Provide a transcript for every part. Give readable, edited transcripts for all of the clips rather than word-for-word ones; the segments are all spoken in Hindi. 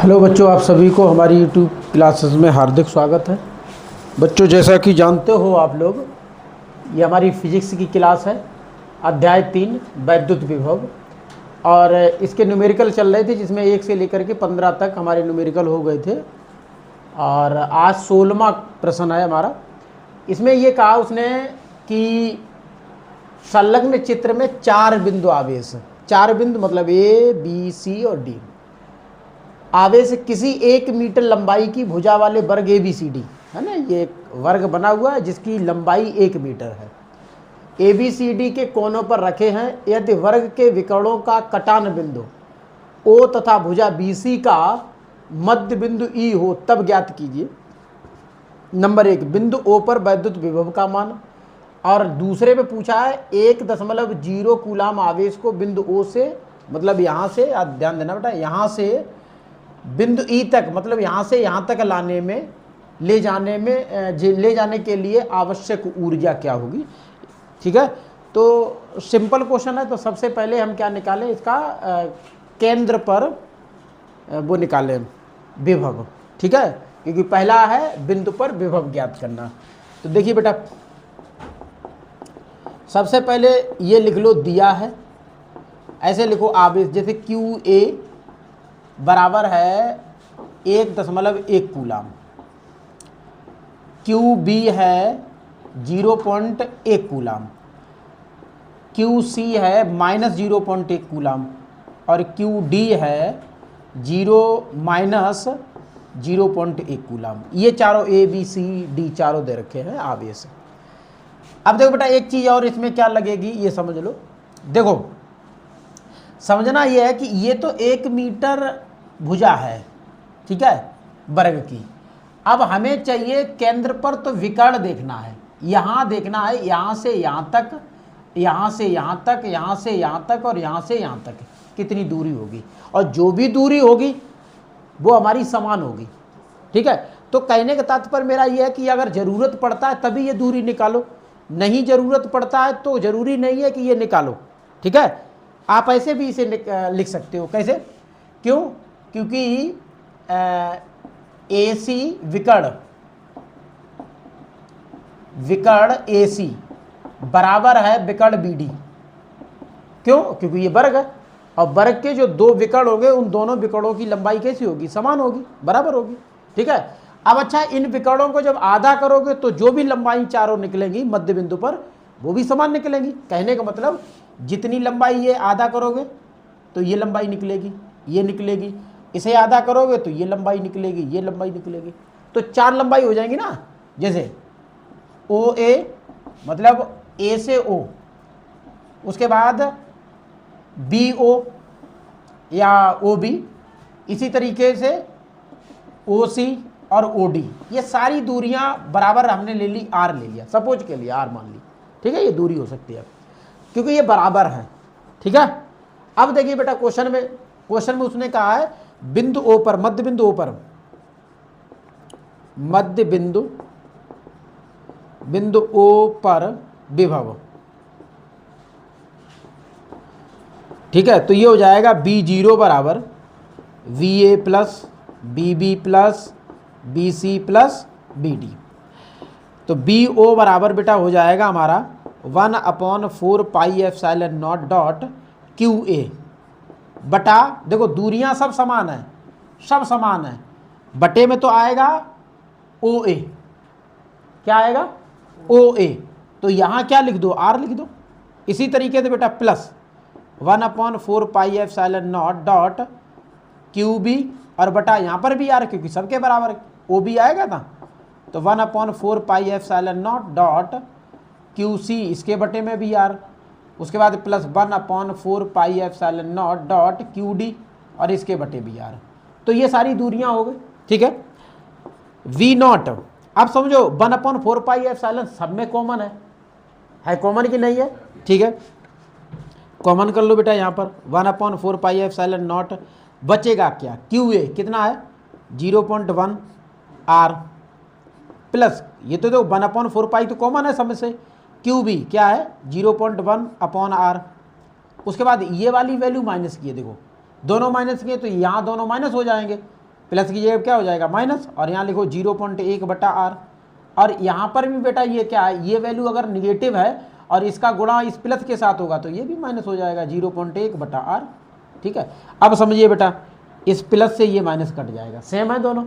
हेलो बच्चों, आप सभी को हमारी यूट्यूब क्लासेस में हार्दिक स्वागत है। बच्चों, जैसा कि जानते हो आप लोग, ये हमारी फिजिक्स की क्लास है। अध्याय 3 वैद्युत विभव, और इसके न्यूमेरिकल चल रहे थे, जिसमें 1 से लेकर के 15 तक हमारे न्यूमेरिकल हो गए थे। और आज 16वां प्रश्न है हमारा। इसमें ये कहा उसने कि संलग्न चित्र में 4 बिंदु आवेश, 4 बिंदु मतलब ए बी सी और डी आवेश किसी 1 मीटर लंबाई की भुजा वाले वर्ग ए बी सी डी, है ना, ये एक वर्ग बना हुआ है जिसकी लंबाई 1 मीटर है, ए बी सी डी के कोनों पर रखे हैं। यदि वर्ग के विकर्णों का कटान बिंदु ओ तथा भुजा बी सी का मध्य बिंदु ई हो तब ज्ञात कीजिए। नंबर 1, बिंदु ओ पर वैद्युत विभव का मान। और दूसरे में पूछा है 1.0 कूलाम आवेश को बिंदु ओ से, मतलब यहाँ से, ध्यान देना बेटा, यहाँ से बिंदु ई तक, मतलब यहाँ से यहाँ तक लाने में, ले जाने के लिए आवश्यक ऊर्जा क्या होगी। ठीक है, तो सिंपल क्वेश्चन है। तो सबसे पहले हम क्या निकालें, इसका केंद्र पर वो निकालें, विभव। ठीक है, क्योंकि पहला है बिंदु पर विभव ज्ञात करना। तो देखिए बेटा, सबसे पहले ये लिख लो, दिया है, ऐसे लिखो आवेश, जैसे क्यू ए बराबर है 1.1 कूलाम, क्यू बी है 0.1 कूलाम, क्यू सी है -0.1 कूलाम, और क्यू डी है 0.1 कूलाम। ये चारों ए बी सी डी चारों दे रखे हैं आवेश। अब देखो बेटा, एक चीज़ और इसमें क्या लगेगी ये समझ लो। देखो, समझना ये है कि ये तो 1 मीटर भुजा है, ठीक है, वर्ग की। अब हमें चाहिए केंद्र पर तो विकर्ण देखना है, यहाँ देखना है, यहाँ से यहाँ तक, यहाँ से यहाँ तक, यहाँ से यहाँ तक, और यहाँ से यहाँ तक कितनी दूरी होगी। और जो भी दूरी होगी वो हमारी समान होगी। ठीक है, तो कहने का तात्पर्य मेरा ये है कि अगर ज़रूरत पड़ता है तभी ये दूरी निकालो, नहीं ज़रूरत पड़ता है तो ज़रूरी नहीं है कि ये निकालो। ठीक है, आप ऐसे भी इसे लिख सकते हो। कैसे? क्यों? क्योंकि ए सी विकर्ण ए सी बराबर है विकर्ण बी डी। क्यों? क्योंकि ये वर्ग है, और वर्ग के जो 2 विकर्ण होंगे उन दोनों विकर्णों की लंबाई कैसी होगी? समान होगी, बराबर होगी। ठीक है, अब अच्छा, इन विकर्णों को जब आधा करोगे तो जो भी लंबाई चारों निकलेंगी मध्य बिंदु पर वो भी समान निकलेंगी। कहने का मतलब, जितनी लंबाई ये आधा करोगे तो ये लंबाई निकलेगी, ये निकलेगी, इसे आधा करोगे तो ये लंबाई निकलेगी, ये लंबाई निकलेगी, तो 4 लंबाई हो जाएंगी ना। जैसे ओ ए मतलब ए से ओ, उसके बाद बी ओ या ओ बी, इसी तरीके से ओ सी और ओ डी, ये सारी दूरियां बराबर हमने ले ली, आर ले लिया, सपोज के लिए आर मान ली। ठीक है, ये दूरी हो सकती है क्योंकि ये बराबर है। ठीक है, अब देखिए बेटा, क्वेश्चन में उसने कहा है बिंदु ओ पर, मध्य बिंदु ओ पर विभव। ठीक है, तो ये हो जाएगा B0 बराबर VA plus BB plus BC plus BD। तो BO बराबर बेटा हो जाएगा हमारा 1/4 pi epsilon not dot QA बटा, देखो दूरियां सब समान है, सब समान है, बटे में तो आएगा OA। क्या आएगा? OA। तो यहाँ क्या लिख दो? R लिख दो। इसी तरीके से बेटा plus 1/4 pi epsilon not dot QB, और बटा यहाँ पर भी R, क्योंकि सबके बराबर OB आएगा ना, तो 1/4 pi epsilon not dot QC, इसके बटे में भी R, उसके बाद plus 1/4 pi epsilon not dot QD, और इसके बटे भी R। तो ये सारी दूरियां हो गई। ठीक है, V0, अब समझो 1/4 पाई एप्सिलॉन सब में कॉमन है कॉमन कि नहीं है? ठीक है, कॉमन कर लो बेटा, यहाँ पर 1/4 पाई एप्सिलॉन नॉट, बचेगा क्या? QA कितना है? 0.1 R प्लस, ये तो 1/4 पाई तो कॉमन है सब से, QB क्या है? 0.1/R। उसके बाद ये वाली वैल्यू माइनस की है, देखो दोनों माइनस किए तो यहाँ दोनों माइनस हो जाएंगे, प्लस की जगह क्या हो जाएगा माइनस, और यहाँ लिखो 0.1/r। और यहाँ पर भी बेटा ये क्या है, ये वैल्यू अगर निगेटिव है और इसका गुणा इस प्लस के साथ होगा तो ये भी माइनस हो जाएगा 0.1/r। ठीक है, अब समझिए बेटा, इस प्लस से ये माइनस कट जाएगा, सेम है दोनों,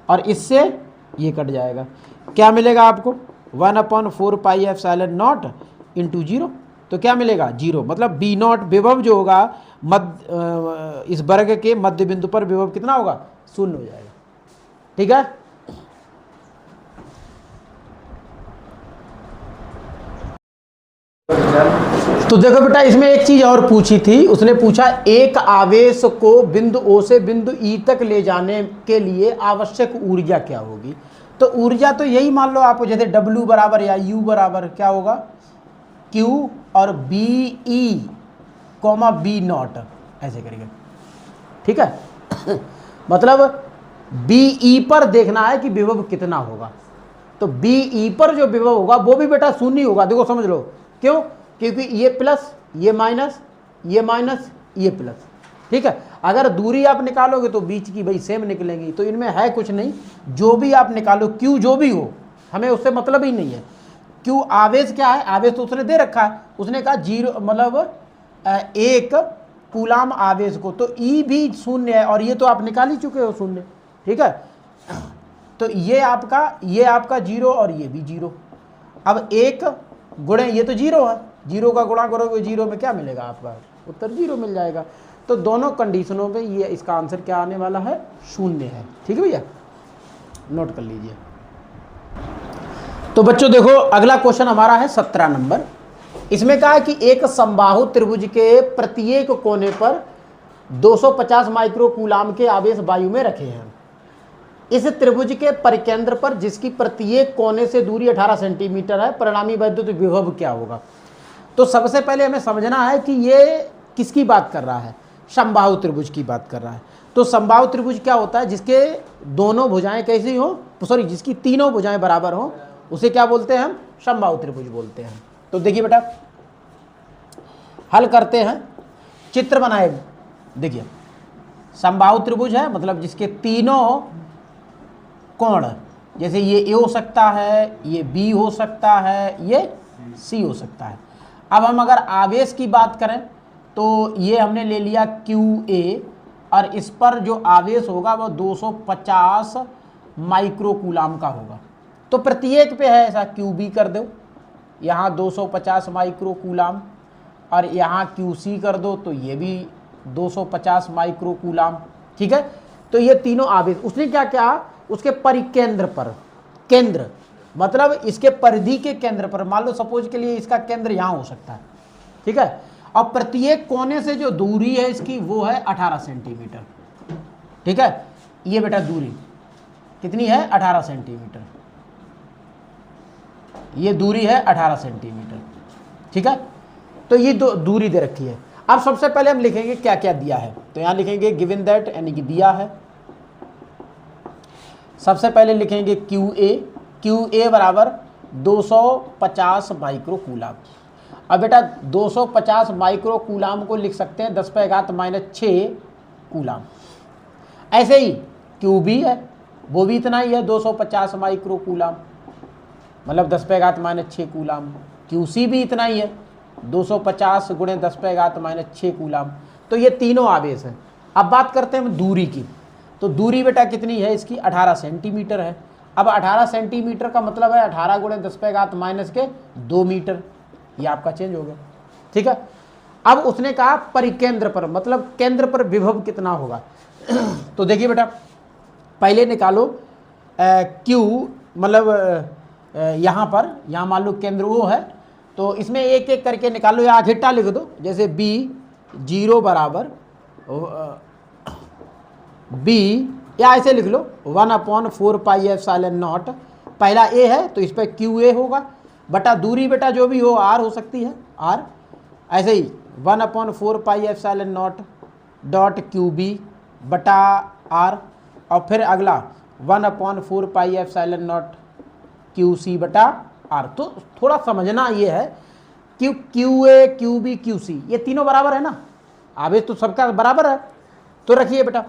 और इससे ये कट जाएगा, क्या मिलेगा आपको 1/4πε0 इंटू 0। तो क्या मिलेगा 0, मतलब B0 विभव जो होगा मध्य इस वर्ग के मध्य बिंदु पर विभव कितना होगा, 0 हो जाएगा। ठीक है, तो देखो बेटा, इसमें एक चीज और पूछी थी, उसने पूछा एक आवेश को बिंदु O से बिंदु E तक ले जाने के लिए आवश्यक ऊर्जा क्या होगी। तो ऊर्जा तो यही मान लो आप, जैसे W बराबर या U बराबर क्या होगा, Q और BE, B0 ऐसे करेंगे। ठीक है मतलब BE पर देखना है कि विभव कितना होगा, तो BE पर जो विभव होगा वो भी बेटा शून्य होगा। देखो समझ लो, क्यों, क्योंकि ये प्लस, ये माइनस, ये माइनस, ये प्लस। ठीक है, अगर दूरी आप निकालोगे तो बीच की भाई सेम निकलेंगी, तो इनमें है कुछ नहीं, जो भी आप निकालो, क्यू जो भी हो, हमें उससे मतलब ही नहीं है। क्यू आवेश क्या है, आवेश तो उसने दे रखा है, उसने कहा 0 मतलब 1 कूलाम आवेश को, तो ई भी शून्य है और ये तो आप निकाल ही चुके हो शून्य। ठीक है, तो ये आपका 0 और ये भी 0। अब 1 गुणे ये तो 0 है, 0 का गुणा करोगे 0 में क्या मिलेगा, आपका उत्तर 0 मिल जाएगा। तो दोनों कंडीशनों में ये इसका आंसर क्या आने वाला है, शून्य है। ठीक है भैया, नोट कर लीजिए। तो बच्चों देखो, अगला क्वेश्चन हमारा है 17 नंबर। इसमें कहा है कि एक समबाहु त्रिभुज के प्रत्येक कोने पर 250 माइक्रो कूलाम के आवेश वायु में रखे हैं। इस त्रिभुज के परिकेंद्र पर, जिसकी प्रत्येक कोने से दूरी 18 सेंटीमीटर है, परिणामी वैद्युत विभव क्या होगा। तो सबसे पहले हमें समझना है कि ये किसकी बात कर रहा है, समबाहु त्रिभुज की बात कर रहा है। तो समबाहु त्रिभुज क्या होता है, जिसके दोनों भुजाएं कैसी हो, सॉरी जिसकी तीनों भुजाएं बराबर हो, उसे क्या बोलते हैं हम, समबाहु त्रिभुज बोलते हैं। तो देखिए बेटा, हल करते हैं, चित्र बनाए। देखिए समबाहु त्रिभुज है, मतलब जिसके तीनों कोण, जैसे ये ए हो सकता है, ये बी हो सकता है, ये सी हो सकता है। अब हम अगर आवेश की बात करें तो ये हमने ले लिया QA, और इस पर जो आवेश होगा वो 250 माइक्रो कूलाम का होगा। तो प्रत्येक पे है ऐसा, QB कर दो, यहाँ 250 माइक्रो कूलाम, और यहाँ QC कर दो तो ये भी 250 माइक्रो कूलाम। ठीक है, तो ये तीनों आवेश उसने क्या किया, उसके परिकेंद्र पर, केंद्र मतलब इसके परिधि के केंद्र पर, मान लो सपोज के लिए इसका केंद्र यहाँ हो सकता है। ठीक है, और प्रत्येक कोने से जो दूरी है इसकी वो है 18 सेंटीमीटर। ठीक है, ये बेटा दूरी कितनी है, 18 सेंटीमीटर, ये दूरी है 18 सेंटीमीटर। ठीक है, तो ये दूरी दे रखी है। अब सबसे पहले हम लिखेंगे क्या क्या दिया है, तो यहाँ लिखेंगे गिवन दैट, यानी कि दिया है। सबसे पहले लिखेंगे QA बराबर 250 माइक्रो कूलाम। अब बेटा 250 माइक्रो कूलाम को लिख सकते हैं 10⁻⁻6 कूलाम। ऐसे ही QB है, वो भी इतना ही है 250 माइक्रो कूलाम, मतलब 10⁻⁻6 कूलाम। QC भी इतना ही है 250 गुणे 10⁻⁻6 कूलाम। तो ये तीनों आवेश हैं। अब बात करते हैं दूरी की, तो दूरी बेटा कितनी है इसकी, 18 सेंटीमीटर है। अब 18 सेंटीमीटर का मतलब है 18 गुणे 10⁻⁻2 मीटर, ये आपका चेंज हो गया। ठीक है, अब उसने कहा परिकेंद्र पर, मतलब केंद्र पर विभव कितना होगा। तो देखिए बेटा, पहले निकालो Q, मतलब यहाँ पर, यहाँ मान लो केंद्र वो है, तो इसमें एक एक करके निकालो या आघिट्टा लिख दो। जैसे B0 बराबर B, या ऐसे लिख लो 1/4πε0। पहला A है तो इस पर QA होगा, बटा दूरी बेटा जो भी हो R हो सकती है R। ऐसे ही 1/4πε0 डॉट QB बटा R, और फिर अगला 1/4πε0 QC बटा R। तो थोड़ा समझना ये है कि QA QB QC ये तीनों बराबर है ना, आवेश तो सबका बराबर है। तो रखिए बेटा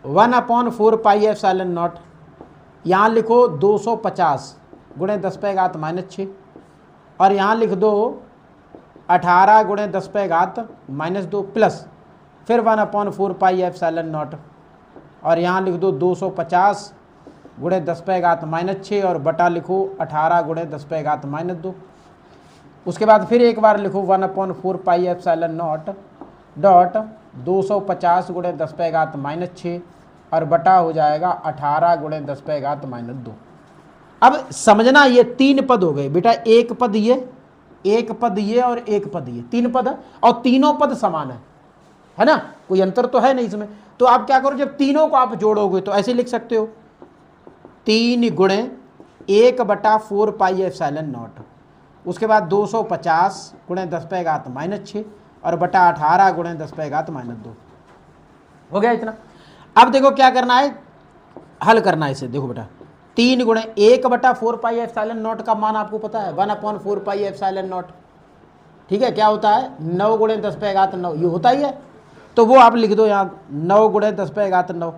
1/4πε0, यहाँ लिखो 250 गुणे 10⁻⁻6 और यहाँ लिख दो 18 गुणे 10⁻⁻2 प्लस फिर 1/4πε0 और यहाँ लिख दो 250 गुणे 10⁻⁻6 और बटा लिखो 18 गुणे 10⁻⁻2। उसके बाद फिर एक बार लिखो 1/4πε0 डॉट 250 गुणे 10⁻⁻6 और बटा हो जाएगा 18 गुणे 10⁻⁻2। अब समझना ये 3 पद हो गए बेटा, एक पद ये और एक पद ये, 3 पद है और तीनों पद समान है ना, कोई अंतर तो है नहीं इसमें। तो आप क्या करो, जब तीनों को आप जोड़ोगे तो ऐसे लिख सकते हो 3 गुणे 1/4πε0, उसके बाद 250 गुणे 10⁻⁻6 और बटा 18 गुणे 10⁻⁻2 हो गया इतना। अब देखो क्या करना है, हल करना है इसे। देखो बेटा 3 गुणे 1/4πε0 का मान आपको पता है 1/4πε0, ठीक है, क्या होता है 9 गुणे 10⁻9, ये होता ही है, तो वो आप लिख दो यहाँ 9 गुणे 10⁻9,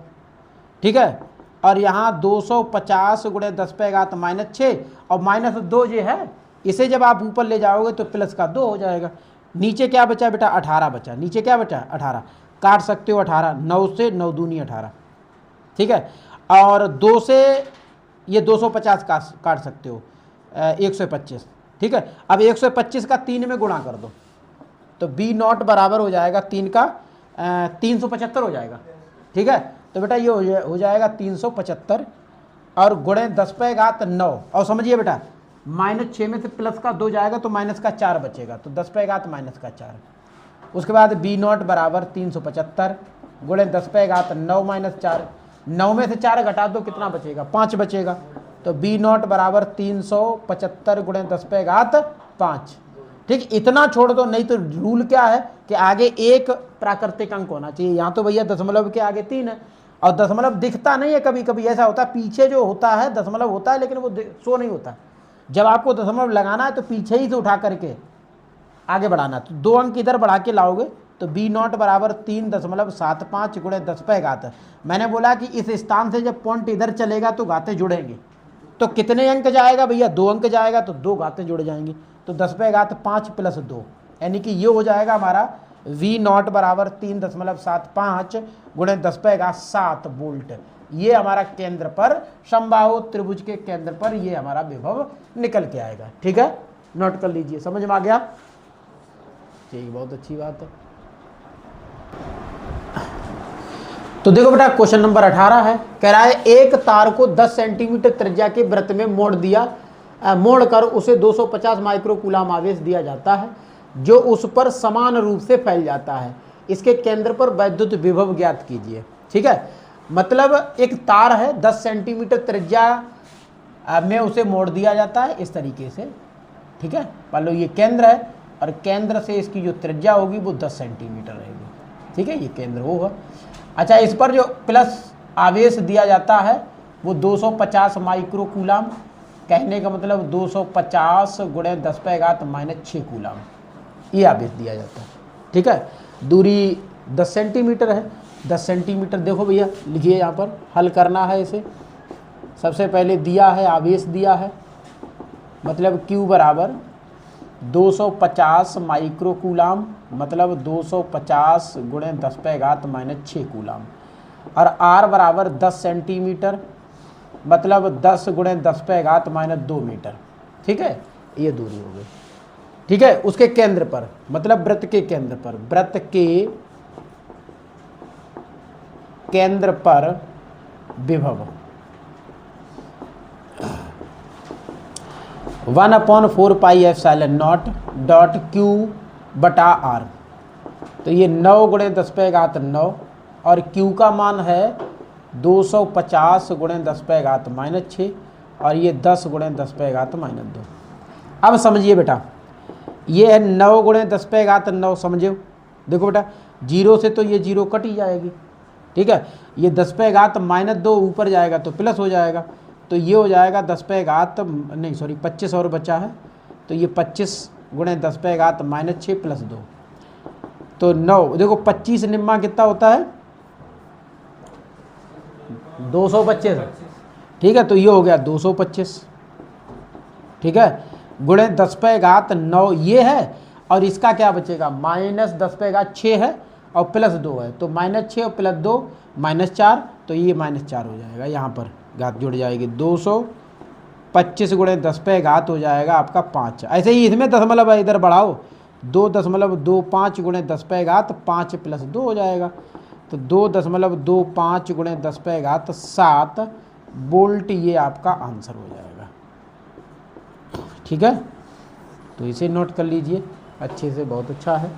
ठीक है। और यहाँ 250 गुणे 10⁻6 और -2 जो है इसे जब आप ऊपर ले जाओगे तो प्लस का 2 हो जाएगा। नीचे क्या बचा बेटा 18 बचा, नीचे क्या बचा 18, काट सकते हो 18, 9 से 9 दूनी 18, ठीक है। और 2 से ये 250 काट सकते हो 125, ठीक है। अब 125 का 3 में गुणा कर दो तो B0 बराबर हो जाएगा 3 का 375 हो जाएगा, ठीक है। तो बेटा ये हो जाएगा 375 और गुणे 10⁻9 और समझिए बेटा -6 में से प्लस का 2 जाएगा तो माइनस का 4 बचेगा, तो 10⁻⁻4। उसके बाद B0 बराबर 375 गुणे 10⁻9 - 4, 9 में से 4 घटा दो कितना बचेगा 5 बचेगा, तो B0 बराबर 375 गुणे 10⁻5, ठीक। इतना छोड़ दो, नहीं तो रूल क्या है कि आगे एक प्राकृतिक अंक होना चाहिए। यहाँ तो भैया दशमलव के आगे 3 है और दशमलव दिखता नहीं है, कभी कभी ऐसा होता है पीछे जो होता है दशमलव होता है लेकिन वो शो नहीं होता। जब आपको दशमलव लगाना है तो पीछे ही से उठा करके आगे बढ़ाना, तो 2 अंक इधर बढ़ा के लाओगे तो B0 बराबर 3.75 गुणे 10⁻। मैंने बोला कि इस स्थान से जब पॉइंट इधर चलेगा तो घातें जुड़ेंगे, तो कितने अंक जाएगा भैया 2 अंक जाएगा, तो 2 घातें जुड़ जाएंगी, तो 10⁻5 + 2 यानी कि ये हो जाएगा हमारा V0 बराबर 3.75 गुणे 10⁻7 वोल्ट। ये हमारा केंद्र पर समबाहु त्रिभुज के केंद्र पर ये हमारा विभव निकल के आएगा, ठीक है। नोट कर लीजिए, समझ में आ गया, ठीक, बहुत अच्छी बात है। तो देखो बेटा क्वेश्चन नंबर 18 है, कह रहा है एक तार को 10 सेंटीमीटर त्रिज्या के वृत्त में मोड़ कर उसे 250 माइक्रोकूलम आवेश दिया जाता है जो उस पर समान रूप से फैल जाता है। इसके केंद्र पर वैद्युत विभव ज्ञात कीजिए, ठीक है। मतलब एक तार है 10 सेंटीमीटर त्रिज्या में उसे मोड़ दिया जाता है इस तरीके से, ठीक है। मान लो ये केंद्र है और केंद्र से इसकी जो त्रिज्या होगी वो 10 सेंटीमीटर रहेगी, ठीक है, ये केंद्र होगा। अच्छा, इस पर जो प्लस आवेश दिया जाता है वो 250 माइक्रोकूलम, कहने का मतलब 250 गुणे 10⁻⁻6 कूलम ये आवेश दिया जाता है, ठीक है। दूरी 10 सेंटीमीटर है, 10 सेंटीमीटर देखो भैया लिखिए, यहाँ पर हल करना है इसे। सबसे पहले दिया है आवेश दिया है, मतलब Q बराबर 250 माइक्रोकूलम, मतलब 250 गुणे 10⁻⁻6 कूलम, और R बराबर 10 सेंटीमीटर, मतलब 10 गुणे 10⁻⁻2 मीटर, ठीक है, ये दूरी हो गई, ठीक है। उसके केंद्र पर मतलब वृत्त के केंद्र पर, वृत्त के केंद्र पर विभव 1/4πε0 डॉट Q बटा R, तो ये 9 गुणे 10⁻9 और Q का मान है 250 गुणे 10⁻6 और ये 10 गुणे 10⁻2। अब समझिए बेटा, ये है 9 गुणे 10⁻9, समझो। देखो बेटा 0 से तो ये 0 कट ही जाएगी, ठीक है। ये 10⁻2 ऊपर जाएगा तो प्लस हो जाएगा, तो ये हो जाएगा 25 और बचा है, तो ये 25 गुणे 10⁻6 + 2, तो 9। देखो 25 निम्मा कितना होता है 225, ठीक है। तो ये हो गया 225, ठीक है, गुणे 10 पे घात 9 ये है, और इसका क्या बचेगा माइनस 10 पे घात 6 है और प्लस 2 है, तो -6 और प्लस 2 -4, तो ये -4 हो जाएगा, यहाँ पर घात जुड़ जाएगी। 225 गुणे 10 पे घात हो जाएगा आपका 5। ऐसे ही इसमें दशमलव है, इधर बढ़ाओ, 2.25 गुणे 10 पे घात 5 प्लस 2 हो जाएगा, तो 2.25 गुणे 10 पे घात 7 वोल्ट ये आपका आंसर हो जाएगा, ठीक है। तो इसे नोट कर लीजिए अच्छे से, बहुत अच्छा है।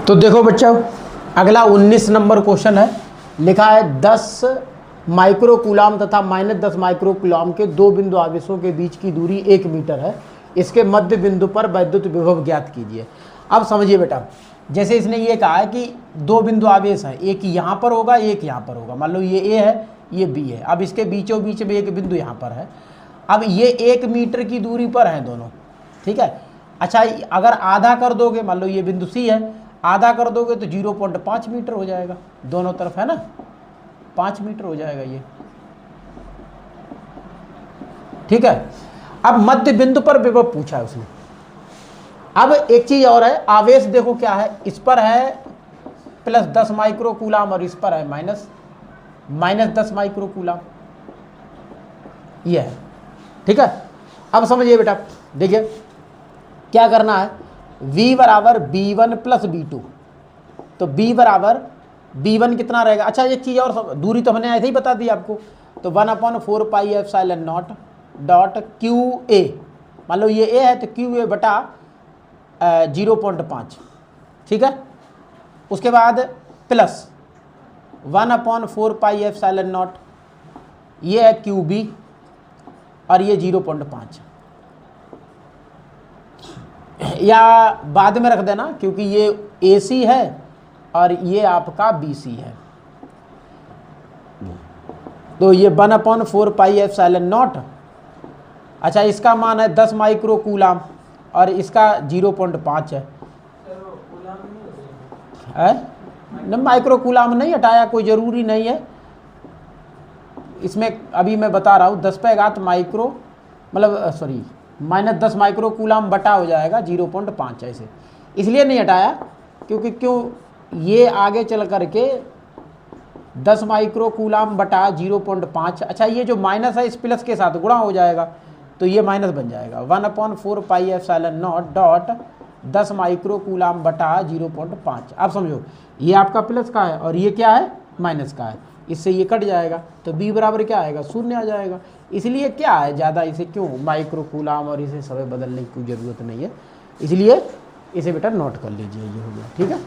तो देखो बच्चों, अगला 19 नंबर क्वेश्चन है, लिखा है 10 माइक्रो कूलाम तथा -10 माइक्रो कूलाम के दो बिंदु आवेशों के बीच की दूरी 1 मीटर है, इसके मध्य बिंदु पर वैद्युत विभव ज्ञात कीजिए। अब समझिए बेटा, जैसे इसने ये कहा है कि दो बिंदु आवेश हैं, एक यहाँ पर होगा एक यहाँ पर होगा, मान लो ये ए है ये बी है, अब इसके बीचों बीच में एक बिंदु यहाँ पर है, अब ये 1 मीटर की दूरी पर हैं दोनों, ठीक है। अच्छा, अगर आधा कर दोगे, मान लो ये बिंदु सी है, आधा कर दोगे तो 0.5 मीटर हो जाएगा दोनों तरफ, है ना, 5 मीटर हो जाएगा ये, ठीक है। अब मध्य बिंदु पर विभव पूछा है उसने। अब एक चीज और है, आवेश देखो क्या है, इस पर है +10 माइक्रो कूलाम और इस पर है -10 माइक्रो कूलाम, ये है, ठीक है। अब समझिए बेटा, देखिए क्या करना है, V बराबर B1 प्लस B2, तो B बराबर B1 कितना रहेगा। अच्छा, एक चीज़ और, दूरी तो हमने ऐसे ही बता दी आपको, तो 1/4πε0 डॉट QA, मान लो ये A है तो QA बटा 0.5, ठीक है। उसके बाद प्लस 1/4πε0 ये है QB और ये 0.5, या बाद में रख देना क्योंकि ये AC है और ये आपका BC है, तो ये 1/4πε0, अच्छा इसका मान है 10 माइक्रो कूलाम और इसका 0.5 है न, माइक्रो कूलाम नहीं हटाया, कोई ज़रूरी नहीं है इसमें, अभी मैं बता रहा हूँ 10 पे घात माइक्रो, मतलब सॉरी -10 माइक्रो कूलाम बटा हो जाएगा 0.5, ऐसे इसलिए नहीं हटाया क्योंकि ये आगे चल करके 10 माइक्रो कूलाम बटा 0.5, अच्छा ये जो माइनस है इस प्लस के साथ गुणा हो जाएगा तो ये माइनस बन जाएगा, 1/4πε0 डॉट 10 माइक्रो कूलाम बटा 0.5। अब समझो ये आपका प्लस का है और ये क्या है माइनस का है, इससे ये कट जाएगा तो B बराबर क्या आएगा 0 आ जाएगा। इसलिए क्या है ज़्यादा इसे क्यों माइक्रो कूलाम और इसे समय बदलने की कोई ज़रूरत नहीं है, इसलिए इसे बेटा नोट कर लीजिए, ये हो गया, ठीक है।